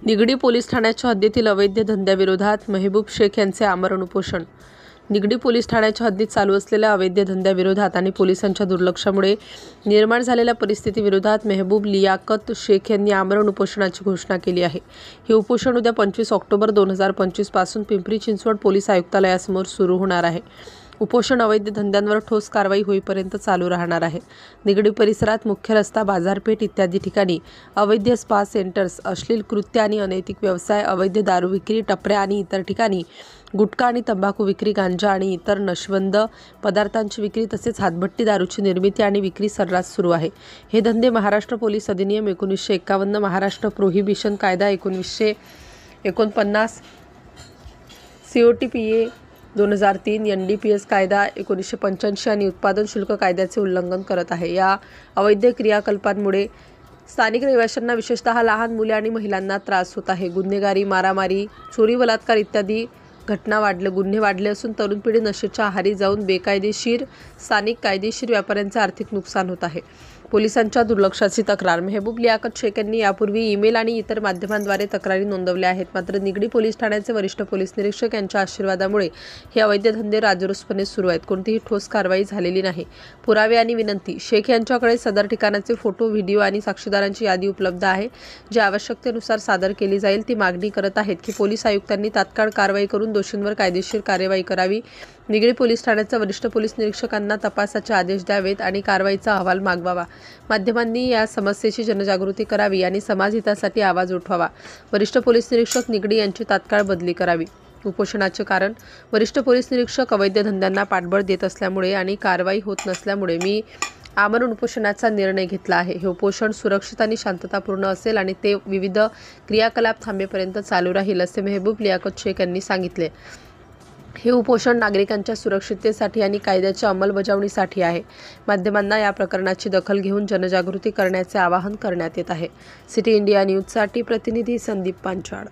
Nigdi police ठाण्याच्या हद्दीतील अवैध धंद्याविरोधात मेहबूब शेख यांचे आमरण उपोषण. निगडी पोलीस ठाण्याच्या हद्दीत चालू असलेल्या अवैध धंद्याविरोधात आणि पोलिसांच्या दुर्लक्षामुळे निर्माण झालेल्या परिस्थितीविरोधात मेहबूब लियाकत शेख यांनी आमरण उपोषणाची घोषणा केली आहे. हे उपोषण उद्या 25 ऑक्टोबर 2025 पासून पिंपरी चिंचवड पोलीस आयुक्तालयासमोर सुरू होणार आहे. उपोषण अवैध धंद्यांवर ठोस कारवाई होईपर्यंत चालू राहणार आहे. निगडी परिसरात मुख्य रस्ता, बाजारपेठ इत्यादी ठिकाणी अवैध स्पा सेंटर्स, अश्लील कृत्य आणि अनैतिक व्यवसाय, अवैध दारू विक्री, टपऱ्या आणि इतर ठिकाणी गुटखा आणि तंबाखू विक्री, गांजा आणि इतर नशवंद पदार्थांची विक्री तसेच हातभट्टी दारूची निर्मिती आणि विक्री सर्रास सुरू आहे. हे धंदे महाराष्ट्र पोलीस अधिनियम 1951, महाराष्ट्र प्रोहिबिशन कायदा 1949, COTPA 2003, NDPS कायदा 1985 आणि उत्पादन शुल्क कायद्याचे उल्लंघन करत आहे. या अवैध क्रियाकलापांमुळे स्थानिक रहिवाशांना, विशेषतः लहान मुले आणि महिलांना त्रास होत आहे. गुन्हेगारी, मारामारी, चोरी, बलात्कार इत्यादी गुन्हे वाढले असून तरुण पिढी नशेच्या आहारी जाऊन बेकायदेशीर स्थानिक कायदेशीर व्यापाऱ्यांचे आर्थिक नुकसान होत आहे. पोलिसांच्या दुर्लक्षाची तक्रार. मेहबूब लियाकत शेख यांनी यापूर्वी ईमेल आणि इतर माध्यमांद्वारे तक्रारी नोंदवल्या आहेत. मात्र निगडी पोलीस ठाण्याचे वरिष्ठ पोलीस निरीक्षक यांच्या आशीर्वादामुळे हे अवैध धंदे राजरोसपणे सुरू आहेत. कोणतीही ठोस कारवाई झालेली नाही. पुरावे आणि विनंती. शेख यांच्याकडे सदर ठिकाणाचे फोटो, व्हिडिओ आणि साक्षीदारांची यादी उपलब्ध आहे, जी आवश्यकतेनुसार सादर केली जाईल. ती मागणी करत आहेत की पोलीस आयुक्तांनी तात्काळ कारवाई करून दोषींवर कायदेशीर कार्यवाही करावी. निगडी पोलीस ठाण्याच्या वरिष्ठ पोलीस निरीक्षकांना तपासाचे आदेश द्यावेत आणि कारवाईचा अहवाल मागवावा. माध्यमांनी या समस्येची जनजागृती करावी आणि समाजहितासाठी आवाज उठवावा. वरिष्ठ पोलीस निरीक्षक निगडी यांची तात्काळ बदली करावी. उपोषणाचे कारण. वरिष्ठ पोलीस निरीक्षक अवैध धंद्यांना पाठबळ देत असल्यामुळे आणि कारवाई होत नसल्यामुळे मी आमरण उपोषणाचा निर्णय घेतला आहे. हे उपोषण सुरक्षित आणि शांततापूर्ण असेल आणि ते विविध क्रियाकलाप थांबेपर्यंत चालू राहील, असे मेहबूब लियाकत शेख यांनी सांगितले. हे उपोषण नागरिकांच्या सुरक्षिततेसाठी आणि कायद्याच्या अंमलबजावणीसाठी आहे. माध्यमांना या प्रकरणाची दखल घेऊन जनजागृती करण्याचे आवाहन करण्यात येत आहे. सिटी इंडिया न्यूजसाठी प्रतिनिधी संदीप पांचाळ.